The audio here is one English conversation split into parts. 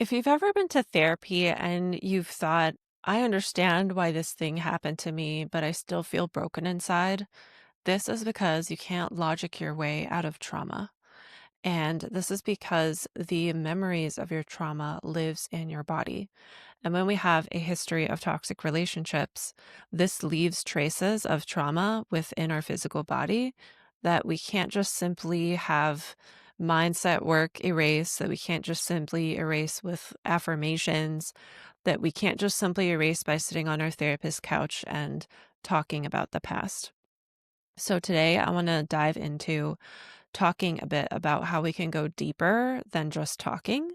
If you've ever been to therapy and you've thought, I understand why this thing happened to me, but I still feel broken inside, this is because you can't logic your way out of trauma. And this is because the memories of your trauma lives in your body. And when we have a history of toxic relationships, this leaves traces of trauma within our physical body that we can't just simply have mindset work erase, that we can't just simply erase with affirmations, that we can't just simply erase by sitting on our therapist's couch and talking about the past. So today I want to dive into talking a bit about how we can go deeper than just talking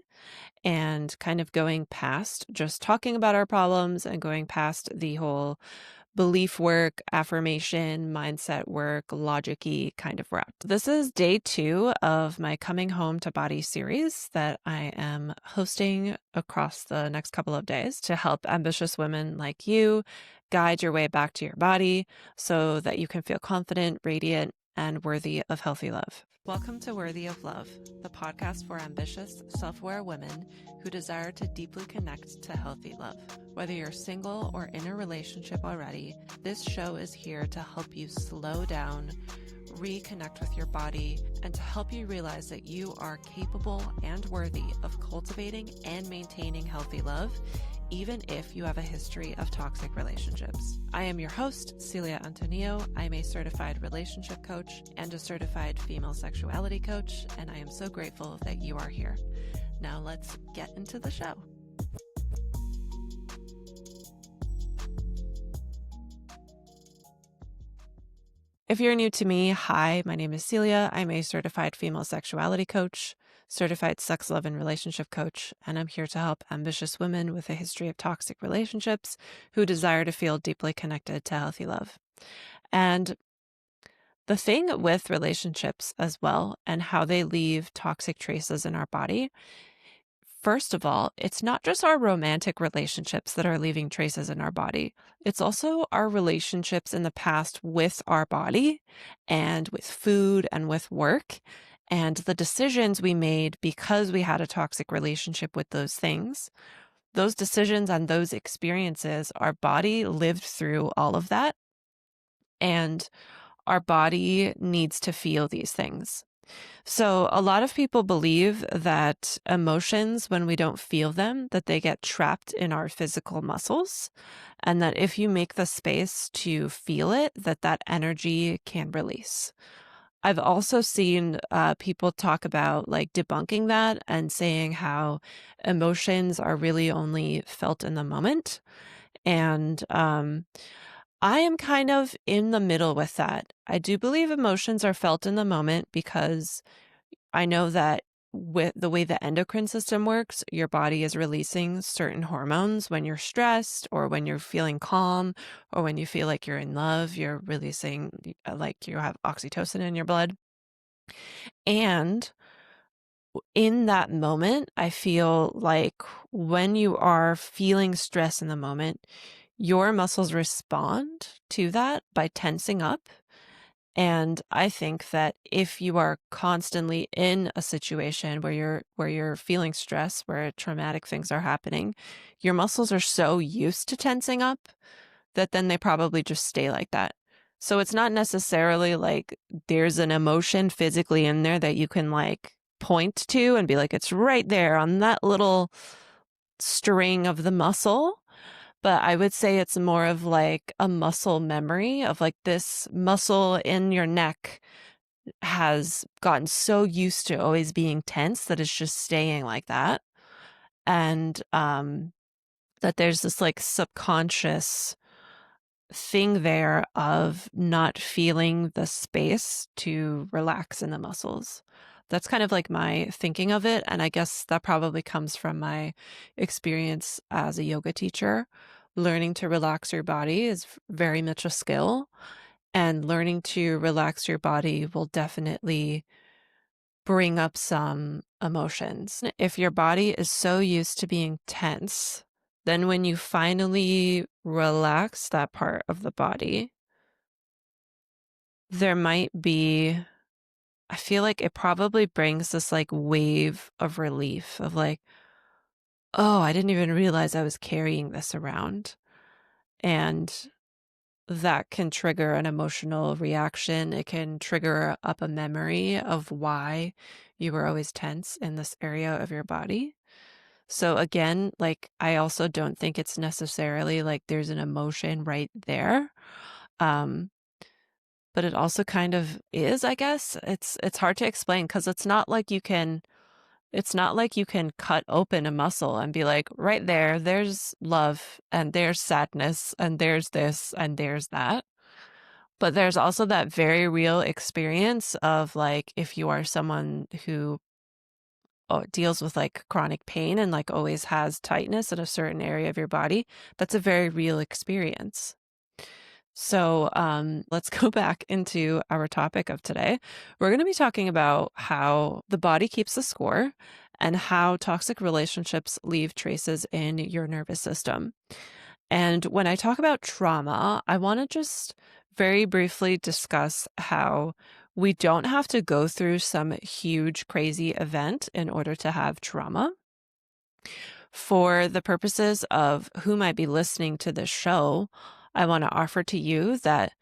and kind of going past just talking about our problems and going past the whole belief work, affirmation, mindset work, logic-y kind of route. This is day 2 of my Coming Home to Body series that I am hosting across the next couple of days to help ambitious women like you guide your way back to your body so that you can feel confident, radiant, and worthy of healthy love. Welcome to Worthy of Love, the podcast for ambitious, self-aware women who desire to deeply connect to healthy love. Whether you're single or in a relationship already, this show is here to help you slow down, reconnect with your body, and to help you realize that you are capable and worthy of cultivating and maintaining healthy love, even if you have a history of toxic relationships. I am your host, Celia Antonio. I'm a certified relationship coach and a certified female sexuality coach, and I am so grateful that you are here. Now let's get into the show. If you're new to me, hi, my name is Celia. I'm a certified female sexuality coach, certified sex, love, and relationship coach, and I'm here to help ambitious women with a history of toxic relationships who desire to feel deeply connected to healthy love. And the thing with relationships as well and how they leave toxic traces in our body, first of all, it's not just our romantic relationships that are leaving traces in our body. It's also our relationships in the past with our body and with food and with work and the decisions we made because we had a toxic relationship with those things. Those decisions and those experiences, our body lived through all of that. And our body needs to feel these things. So a lot of people believe that emotions, when we don't feel them, that they get trapped in our physical muscles, and that if you make the space to feel it, that that energy can release. I've also seen people talk about like debunking that and saying how emotions are really only felt in the moment. And I am kind of in the middle with that. I do believe emotions are felt in the moment because I know that with the way the endocrine system works, your body is releasing certain hormones when you're stressed or when you're feeling calm or when you feel like you're in love, you're releasing like you have oxytocin in your blood. And in that moment, I feel like when you are feeling stress in the moment, your muscles respond to that by tensing up. And I think that if you are constantly in a situation where you're feeling stress, where traumatic things are happening, your muscles are so used to tensing up that then they probably just stay like that. So it's not necessarily like there's an emotion physically in there that you can like point to and be like, it's right there on that little string of the muscle. But I would say it's more of like a muscle memory of like this muscle in your neck has gotten so used to always being tense that it's just staying like that. And that there's this like subconscious thing there of not feeling the space to relax in the muscles. That's kind of like my thinking of it. And I guess that probably comes from my experience as a yoga teacher. Learning to relax your body is very much a skill, and learning to relax your body will definitely bring up some emotions. If your body is so used to being tense, then when you finally relax that part of the body, there might be, I feel like it probably brings this like wave of relief of like, oh, I didn't even realize I was carrying this around. And that can trigger an emotional reaction. It can trigger up a memory of why you were always tense in this area of your body. So again, like I also don't think it's necessarily like there's an emotion right there. Um, but it also kind of is, I guess. It's hard to explain because it's not like you can cut open a muscle and be like, right there, there's love and there's sadness and there's this and there's that. But there's also that very real experience of like if you are someone who deals with like chronic pain and like always has tightness in a certain area of your body, that's a very real experience. So let's go back into our topic of today. We're going to be talking about how the body keeps a score and how toxic relationships leave traces in your nervous system. And when I talk about trauma, I want to just very briefly discuss how we don't have to go through some huge, crazy event in order to have trauma. For the purposes of who might be listening to this show, I want to offer to you that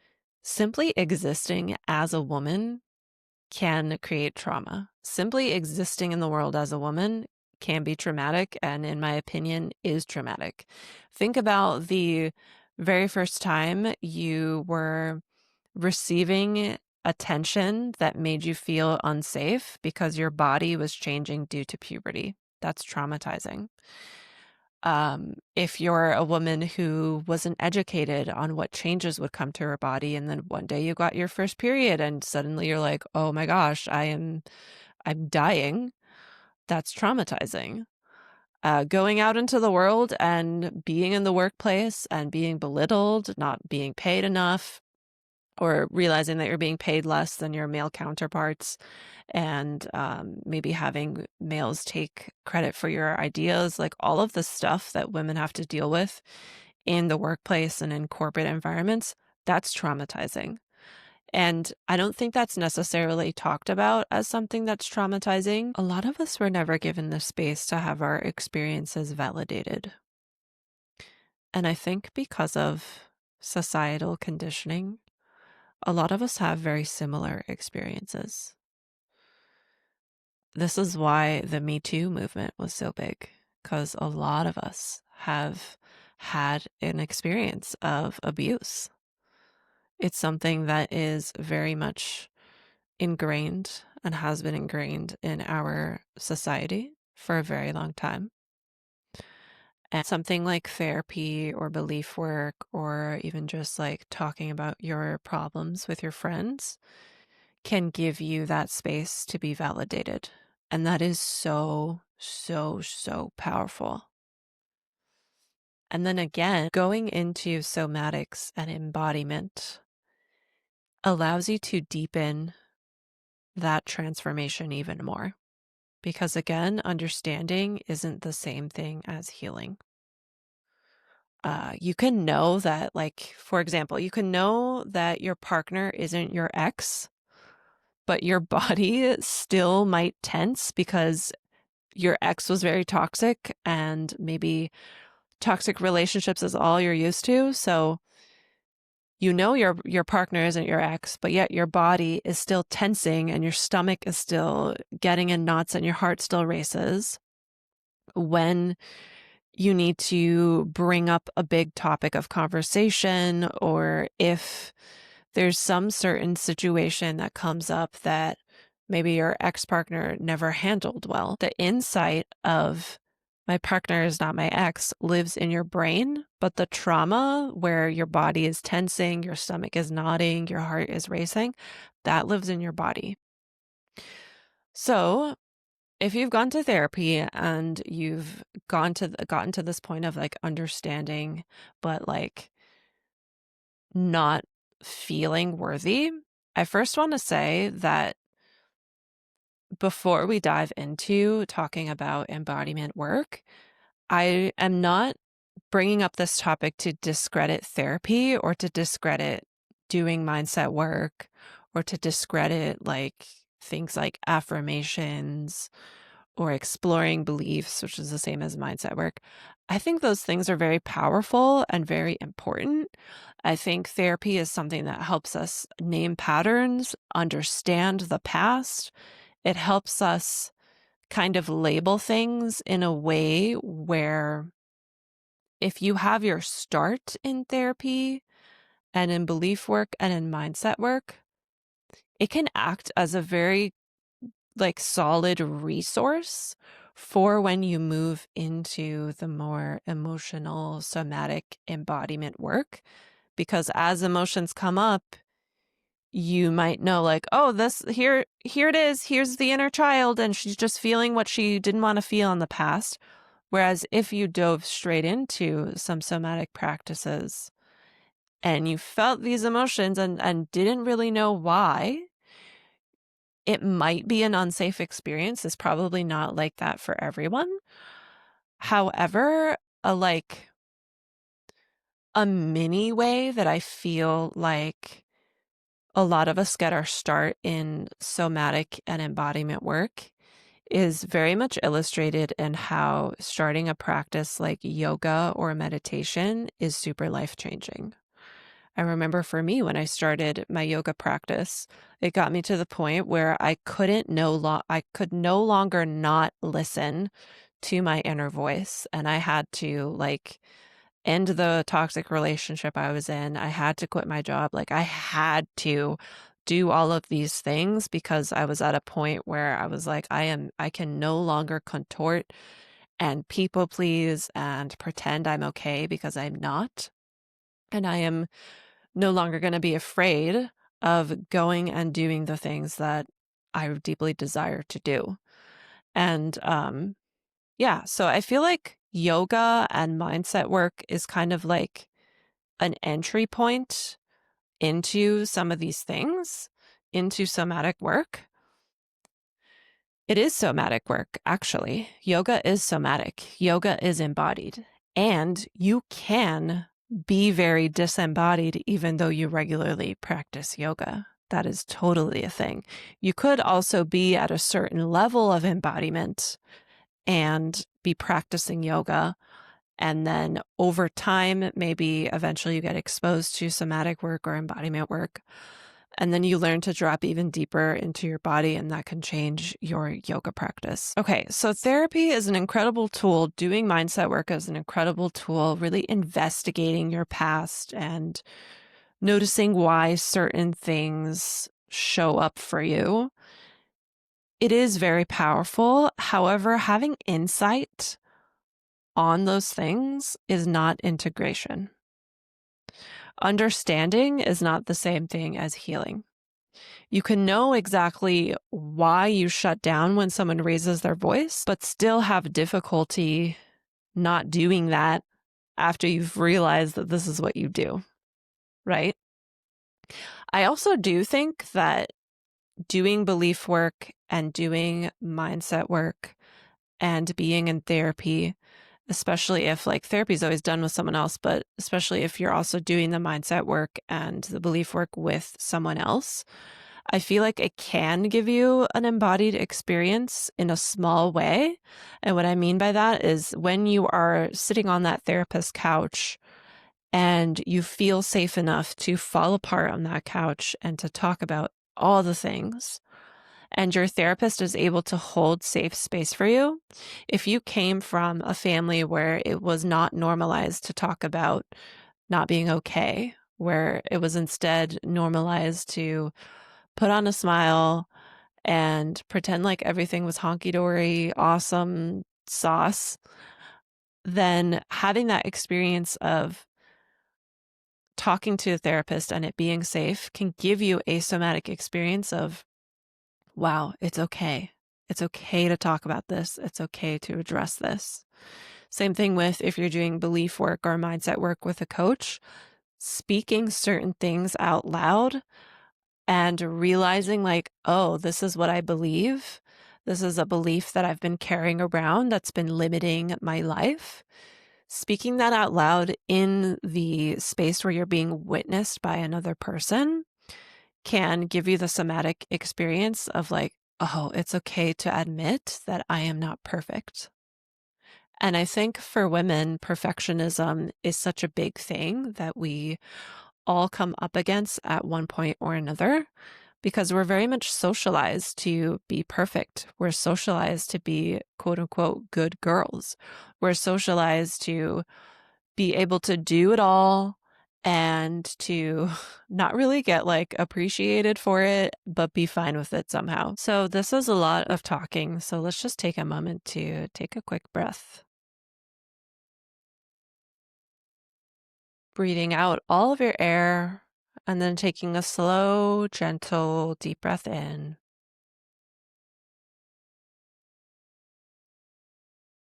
simply existing as a woman can create trauma. Simply existing in the world as a woman can be traumatic, and in my opinion, is traumatic. Think about the very first time you were receiving attention that made you feel unsafe because your body was changing due to puberty. That's traumatizing. If you're a woman who wasn't educated on what changes would come to her body, and then one day you got your first period and suddenly you're like, oh my gosh, I'm dying. That's traumatizing. Going out into the world and being in the workplace and being belittled, not being paid enough, or realizing that you're being paid less than your male counterparts, and maybe having males take credit for your ideas, like all of the stuff that women have to deal with in the workplace and in corporate environments, that's traumatizing. And I don't think that's necessarily talked about as something that's traumatizing. A lot of us were never given the space to have our experiences validated. And I think because of societal conditioning, a lot of us have very similar experiences. This is why the Me Too movement was so big, because a lot of us have had an experience of abuse. It's something that is very much ingrained and has been ingrained in our society for a very long time. And something like therapy or belief work, or even just like talking about your problems with your friends, can give you that space to be validated. And that is so, so, so powerful. And then again, going into somatics and embodiment allows you to deepen that transformation even more. Because again, understanding isn't the same thing as healing. You can know that, like, for example, you can know that your partner isn't your ex, but your body still might tense because your ex was very toxic and maybe toxic relationships is all you're used to. So you know your partner isn't your ex, but yet your body is still tensing and your stomach is still getting in knots and your heart still races when you need to bring up a big topic of conversation, or if there's some certain situation that comes up that maybe your ex-partner never handled well. The insight of my partner is not my ex lives in your brain, but the trauma where your body is tensing, your stomach is knotting, your heart is racing, that lives in your body. So if you've gone to therapy and you've gotten to this point of like understanding, but like not feeling worthy, I first want to say that before we dive into talking about embodiment work, I am not bringing up this topic to discredit therapy or to discredit doing mindset work or to discredit like things like affirmations or exploring beliefs, which is the same as mindset work. I think those things are very powerful and very important. I think therapy is something that helps us name patterns, understand the past. It helps us kind of label things in a way where if you have your start in therapy and in belief work and in mindset work, it can act as a very solid resource for when you move into the more emotional, somatic embodiment work. Because as emotions come up, you might know oh, this here it is. Here's the inner child, and she's just feeling what she didn't want to feel in the past. Whereas if you dove straight into some somatic practices and you felt these emotions and didn't really know why, it might be an unsafe experience. It's probably not like that for everyone. However, a mini way that I feel like a lot of us get our start in somatic and embodiment work is very much illustrated in how starting a practice like yoga or meditation is super life-changing. I remember for me, when I started my yoga practice, it got me to the point where I could no longer not listen to my inner voice, and I had to end the toxic relationship I was in. I had to quit my job. I had to do all of these things because I was at a point where I was I can no longer contort and people please and pretend I'm okay, because I'm not. And I am no longer going to be afraid of going and doing the things that I deeply desire to do. And yeah, so I feel like yoga and mindset work is kind of like an entry point into some of these things, into somatic work. It is somatic work, actually. Yoga is somatic. Yoga is embodied. And you can be very disembodied even though you regularly practice yoga. That is totally a thing. You could also be at a certain level of embodiment and be practicing yoga. And then over time, maybe eventually you get exposed to somatic work or embodiment work. And then you learn to drop even deeper into your body, and that can change your yoga practice. Okay, so therapy is an incredible tool. Doing mindset work is an incredible tool, really investigating your past and noticing why certain things show up for you. It is very powerful. However, having insight on those things is not integration. Understanding is not the same thing as healing. You can know exactly why you shut down when someone raises their voice, but still have difficulty not doing that after you've realized that this is what you do, right? I also do think that doing belief work and doing mindset work and being in therapy, especially if therapy is always done with someone else, but especially if you're also doing the mindset work and the belief work with someone else, I feel like it can give you an embodied experience in a small way. And what I mean by that is when you are sitting on that therapist couch and you feel safe enough to fall apart on that couch and to talk about all the things, and your therapist is able to hold safe space for you. If you came from a family where it was not normalized to talk about not being okay, where it was instead normalized to put on a smile and pretend like everything was honky-dory, awesome sauce, then having that experience of talking to a therapist and it being safe can give you a somatic experience of, wow, it's okay. It's okay to talk about this. It's okay to address this. Same thing with if you're doing belief work or mindset work with a coach, speaking certain things out loud and realizing oh, this is what I believe. This is a belief that I've been carrying around that's been limiting my life. Speaking that out loud in the space where you're being witnessed by another person can give you the somatic experience of oh, it's okay to admit that I am not perfect. And I think for women, perfectionism is such a big thing that we all come up against at one point or another because we're very much socialized to be perfect. We're socialized to be quote unquote good girls. We're socialized to be able to do it all and to not really get like appreciated for it, but be fine with it somehow. So, this is a lot of talking. So, let's just take a moment to take a quick breath. Breathing out all of your air and then taking a slow, gentle, deep breath in.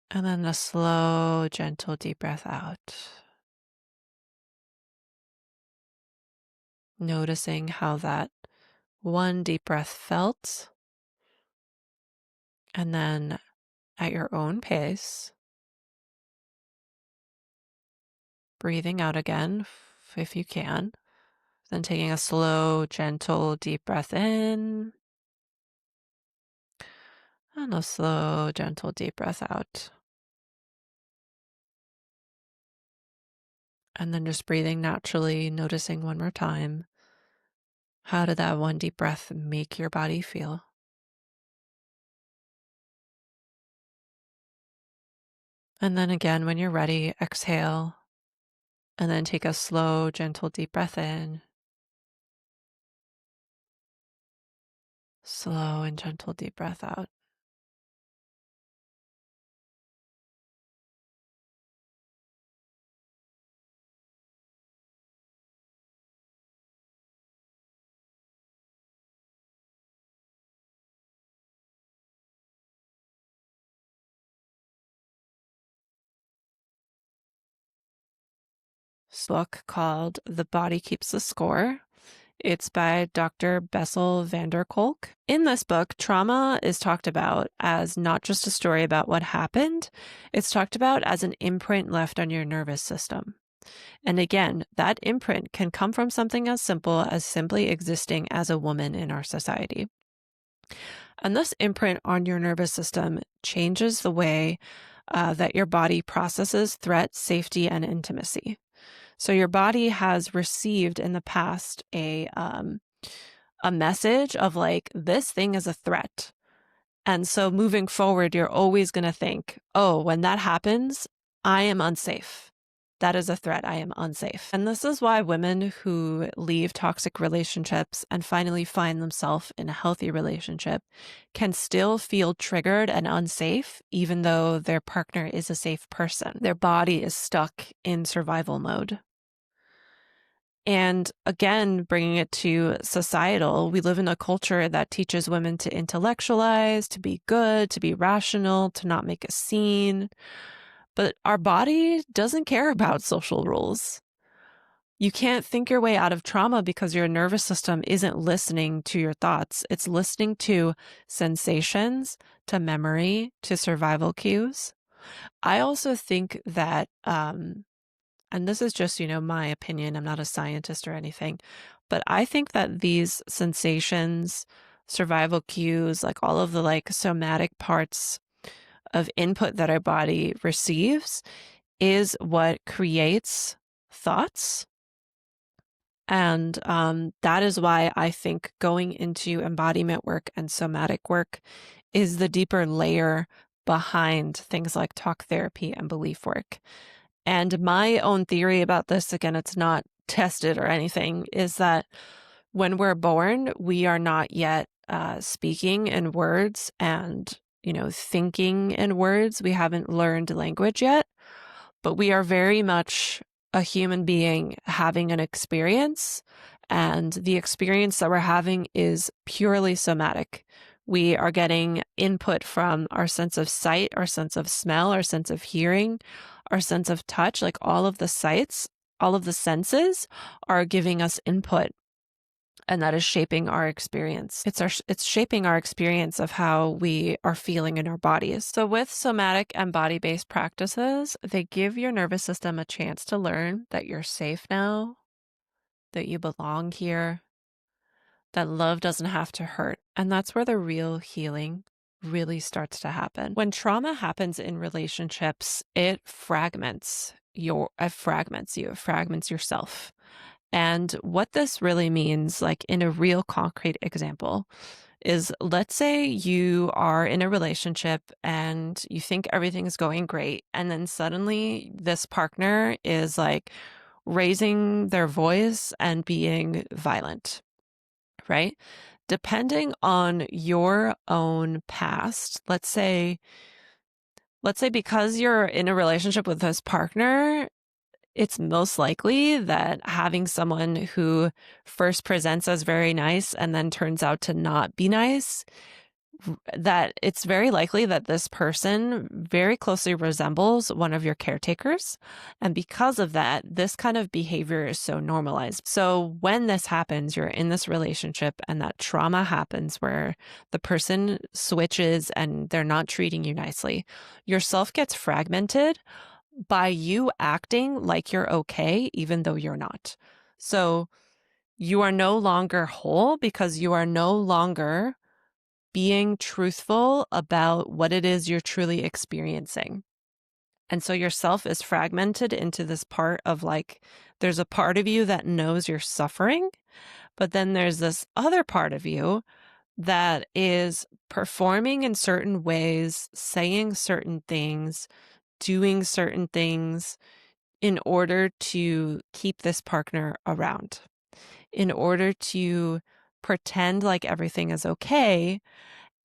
And then a slow, gentle, deep breath out. Noticing how that one deep breath felt. And then at your own pace, breathing out again if you can. Then taking a slow, gentle, deep breath in. And a slow, gentle, deep breath out. And then just breathing naturally, noticing one more time. How did that one deep breath make your body feel? And then again, when you're ready, exhale and then take a slow, gentle, deep breath in. Slow and gentle, deep breath out. This book called The Body Keeps the Score. It's by Dr. Bessel van der Kolk. In this book, trauma is talked about as not just a story about what happened, it's talked about as an imprint left on your nervous system. And again, that imprint can come from something as simple as simply existing as a woman in our society. And this imprint on your nervous system changes the way that your body processes threat, safety, and intimacy. So your body has received in the past a message of like, this thing is a threat. And so moving forward, you're always going to think, oh, when that happens, I am unsafe. That is a threat. I am unsafe. And this is why women who leave toxic relationships and finally find themselves in a healthy relationship can still feel triggered and unsafe, even though their partner is a safe person. Their body is stuck in survival mode. And again, bringing it to societal, we live in a culture that teaches women to intellectualize, to be good, to be rational, to not make a scene. But our body doesn't care about social rules. You can't think your way out of trauma because your nervous system isn't listening to your thoughts. It's listening to sensations, to memory, to survival cues. I also think that, and this is just, my opinion, I'm not a scientist or anything, but I think that these sensations, survival cues, like all of the like somatic parts of input that our body receives is what creates thoughts. And that is why I think going into embodiment work and somatic work is the deeper layer behind things like talk therapy and belief work. And my own theory about this, again, it's not tested or anything, is that when we're born, we are not yet speaking in words and, thinking in words. We haven't learned language yet, but we are very much a human being having an experience. And the experience that we're having is purely somatic. We are getting input from our sense of sight, our sense of smell, our sense of hearing, our sense of touch, like all of the sights, all of the senses are giving us input. And that is shaping our experience. It's shaping our experience of how we are feeling in our bodies. So with somatic and body-based practices, they give your nervous system a chance to learn that you're safe now, that you belong here, that love doesn't have to hurt. And that's where the real healing really starts to happen. When trauma happens in relationships, it fragments you, it fragments yourself. And what this really means, like in a real concrete example, is let's say you are in a relationship and you think everything is going great. And then suddenly this partner is like raising their voice and being violent, right? Depending on your own past, let's say because you're in a relationship with this partner, it's most likely that having someone who first presents as very nice and then turns out to not be nice, that it's very likely that this person very closely resembles one of your caretakers. And because of that, this kind of behavior is so normalized. So when this happens, you're in this relationship and that trauma happens where the person switches and they're not treating you nicely, yourself gets fragmented by you acting like you're okay, even though you're not. So you are no longer whole because you are no longer being truthful about what it is you're truly experiencing. And so yourself is fragmented into this part of like, there's a part of you that knows you're suffering, but then there's this other part of you that is performing in certain ways, saying certain things, doing certain things in order to keep this partner around, in order to pretend like everything is okay.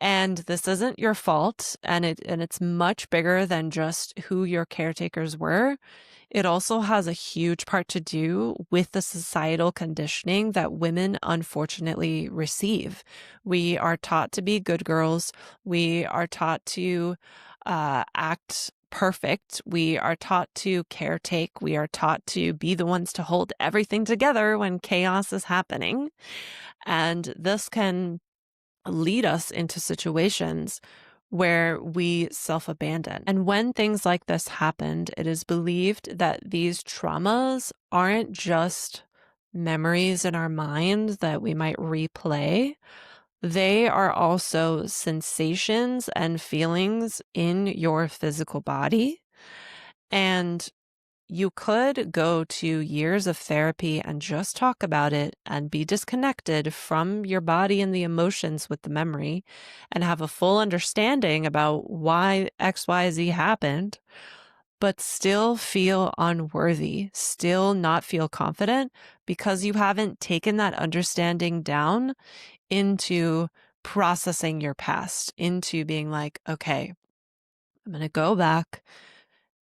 And this isn't your fault, and it's much bigger than just who your caretakers were. It also has a huge part to do with the societal conditioning that women unfortunately receive. We are taught to be good girls. We are taught to act perfect. We are taught to caretake. We are taught to be the ones to hold everything together when chaos is happening. And this can lead us into situations where we self-abandon. And when things like this happened, it is believed that these traumas aren't just memories in our mind that we might replay. They are also sensations and feelings in your physical body. And you could go to years of therapy and just talk about it and be disconnected from your body and the emotions with the memory and have a full understanding about why XYZ happened, but still feel unworthy, still not feel confident because you haven't taken that understanding down into processing your past, into being like, okay, I'm going to go back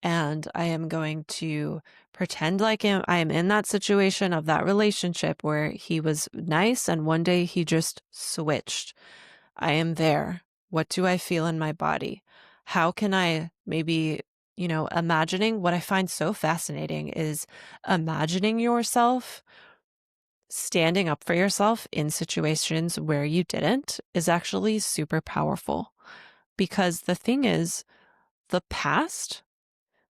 and I am going to pretend like I am in that situation of that relationship where he was nice and one day he just switched. I am there. What do I feel in my body? How can I maybe, imagining what I find so fascinating is imagining yourself standing up for yourself in situations where you didn't is actually super powerful. Because the thing is, the past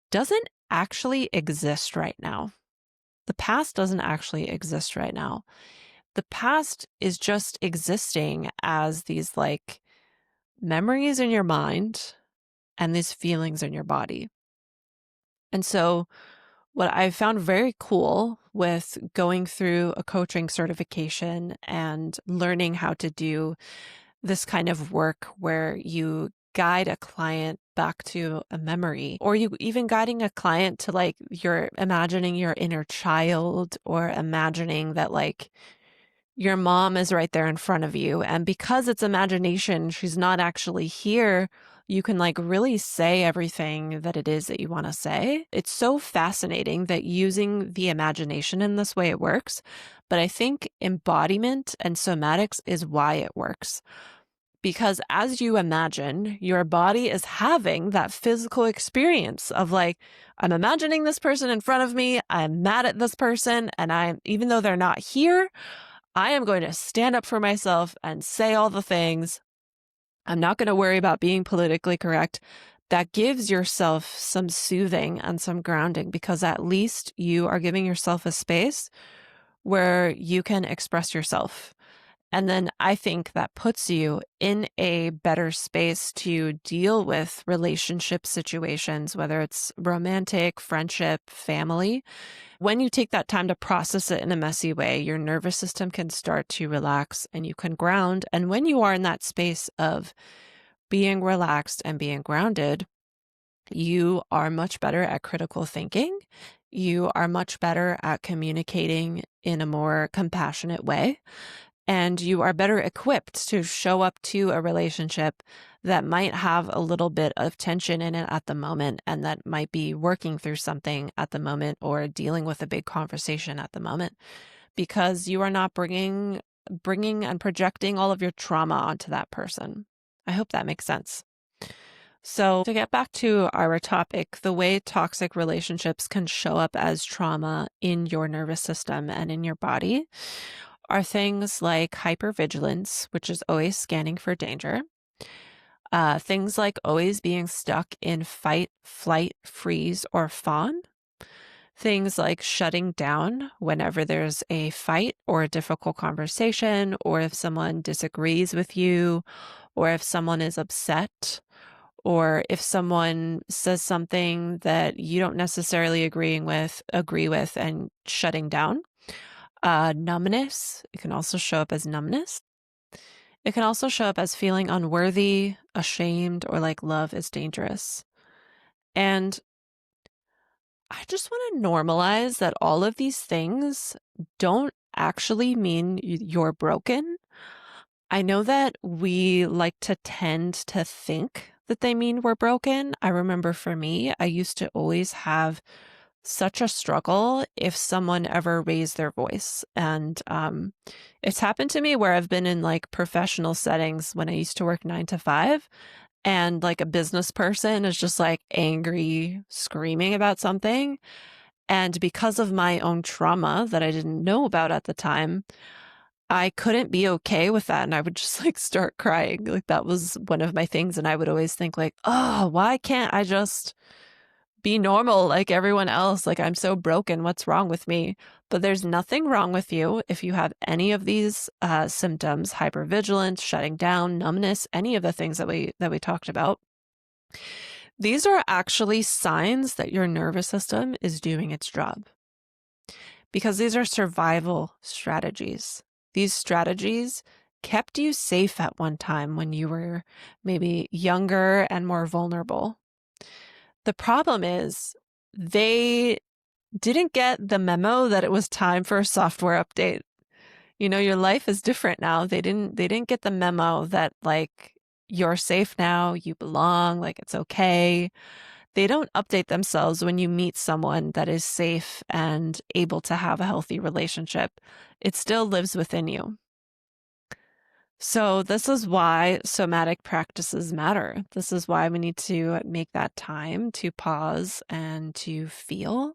doesn't actually exist right now. The past doesn't actually exist right now. The past is just existing as these like memories in your mind and these feelings in your body. And so, what I found very cool with going through a coaching certification and learning how to do this kind of work where you guide a client back to a memory, or you even guiding a client to like you're imagining your inner child or imagining that like your mom is right there in front of you. And because it's imagination, she's not actually here. You can like really say everything that it is that you want to say. It's so fascinating that using the imagination in this way it works. But I think embodiment and somatics is why it works. Because as you imagine, your body is having that physical experience of like, I'm imagining this person in front of me. I'm mad at this person. And even though they're not here, I am going to stand up for myself and say all the things. I'm not going to worry about being politically correct. That gives yourself some soothing and some grounding because at least you are giving yourself a space where you can express yourself. And then I think that puts you in a better space to deal with relationship situations, whether it's romantic, friendship, family. When you take that time to process it in a messy way, your nervous system can start to relax and you can ground. And when you are in that space of being relaxed and being grounded, you are much better at critical thinking. You are much better at communicating in a more compassionate way. And you are better equipped to show up to a relationship that might have a little bit of tension in it at the moment, and that might be working through something at the moment or dealing with a big conversation at the moment, because you are not bringing and projecting all of your trauma onto that person. I hope that makes sense. So, to get back to our topic, the way toxic relationships can show up as trauma in your nervous system and in your body are things like hypervigilance, which is always scanning for danger, things like always being stuck in fight, flight, freeze, or fawn, things like shutting down whenever there's a fight or a difficult conversation, or if someone disagrees with you, or if someone is upset, or if someone says something that you don't necessarily agree with and shutting down. Numbness. It can also show up as numbness. It can also show up as feeling unworthy, ashamed, or like love is dangerous. And I just want to normalize that all of these things don't actually mean you're broken. I know that we like to tend to think that they mean we're broken. I remember for me, I used to always have such a struggle if someone ever raised their voice. And it's happened to me where I've been in like professional settings when I used to work 9 to 5, and like a business person is just like angry, screaming about something. And because of my own trauma that I didn't know about at the time, I couldn't be okay with that. And I would just like start crying. Like that was one of my things. And I would always think like, oh, why can't I just be normal like everyone else? Like I'm so broken. What's wrong with me? But there's nothing wrong with you if you have any of these symptoms: hypervigilance, shutting down, numbness, any of the things that we talked about. These are actually signs that your nervous system is doing its job, because these are survival strategies. These strategies kept you safe at one time when you were maybe younger and more vulnerable. The problem is they didn't get the memo that it was time for a software update. You know, your life is different now. They didn't get the memo that like you're safe now, you belong, like it's okay. They don't update themselves when you meet someone that is safe and able to have a healthy relationship. It still lives within you. So this is why somatic practices matter. This is why we need to make that time to pause and to feel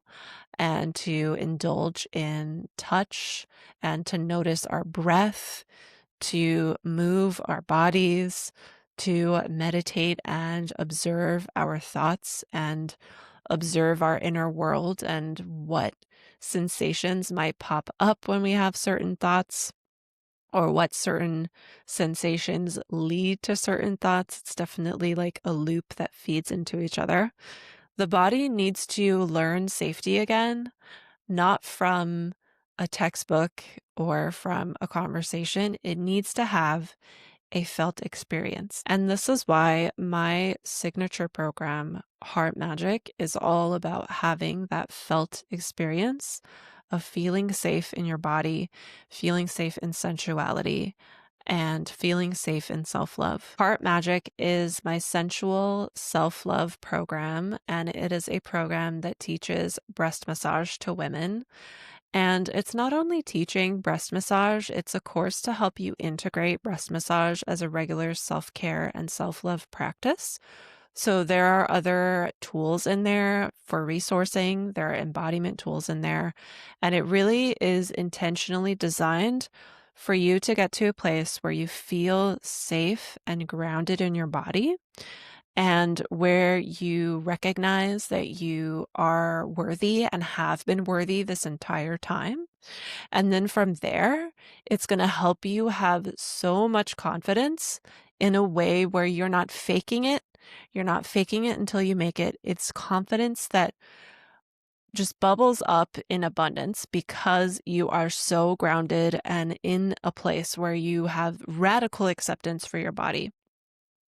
and to indulge in touch and to notice our breath, to move our bodies, to meditate and observe our thoughts and observe our inner world and what sensations might pop up when we have certain thoughts, or what certain sensations lead to certain thoughts. It's definitely like a loop that feeds into each other. The body needs to learn safety again, not from a textbook or from a conversation. It needs to have a felt experience. And this is why my signature program, Heart Magic, is all about having that felt experience of feeling safe in your body, feeling safe in sensuality, and feeling safe in self-love. Heart Magic is my sensual self-love program, and it is a program that teaches breast massage to women. And it's not only teaching breast massage, it's a course to help you integrate breast massage as a regular self-care and self-love practice. So there are other tools in there for resourcing, there are embodiment tools in there, and it really is intentionally designed for you to get to a place where you feel safe and grounded in your body, and where you recognize that you are worthy and have been worthy this entire time. And then from there, it's going to help you have so much confidence in a way where you're not faking it. You're not faking it until you make it. It's confidence that just bubbles up in abundance because you are so grounded and in a place where you have radical acceptance for your body.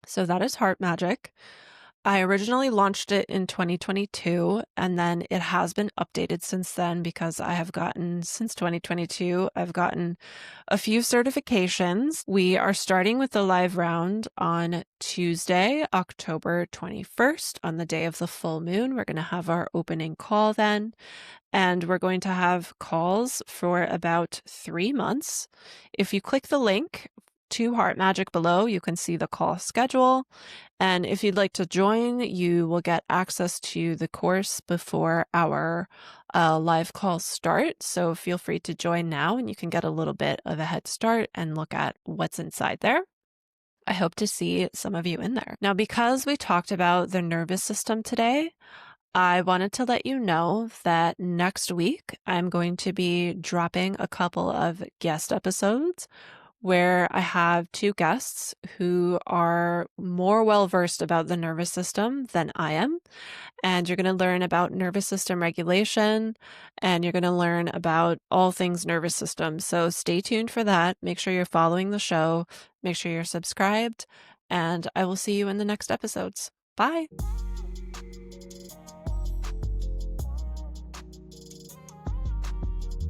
So that is Heart Magic. I originally launched it in 2022, and then it has been updated since then because since 2022, I've gotten a few certifications. We are starting with the live round on Tuesday, October 21st, on the day of the full moon. We're going to have our opening call then, and we're going to have calls for about 3 months. If you click the link to Heart Magic below, you can see the call schedule. And if you'd like to join, you will get access to the course before our live calls start. So feel free to join now and you can get a little bit of a head start and look at what's inside there. I hope to see some of you in there. Now, because we talked about the nervous system today, I wanted to let you know that next week I'm going to be dropping a couple of guest episodes where I have 2 guests who are more well-versed about the nervous system than I am. And you're going to learn about nervous system regulation, and you're going to learn about all things nervous system. So stay tuned for that. Make sure you're following the show. Make sure you're subscribed, and I will see you in the next episodes. Bye.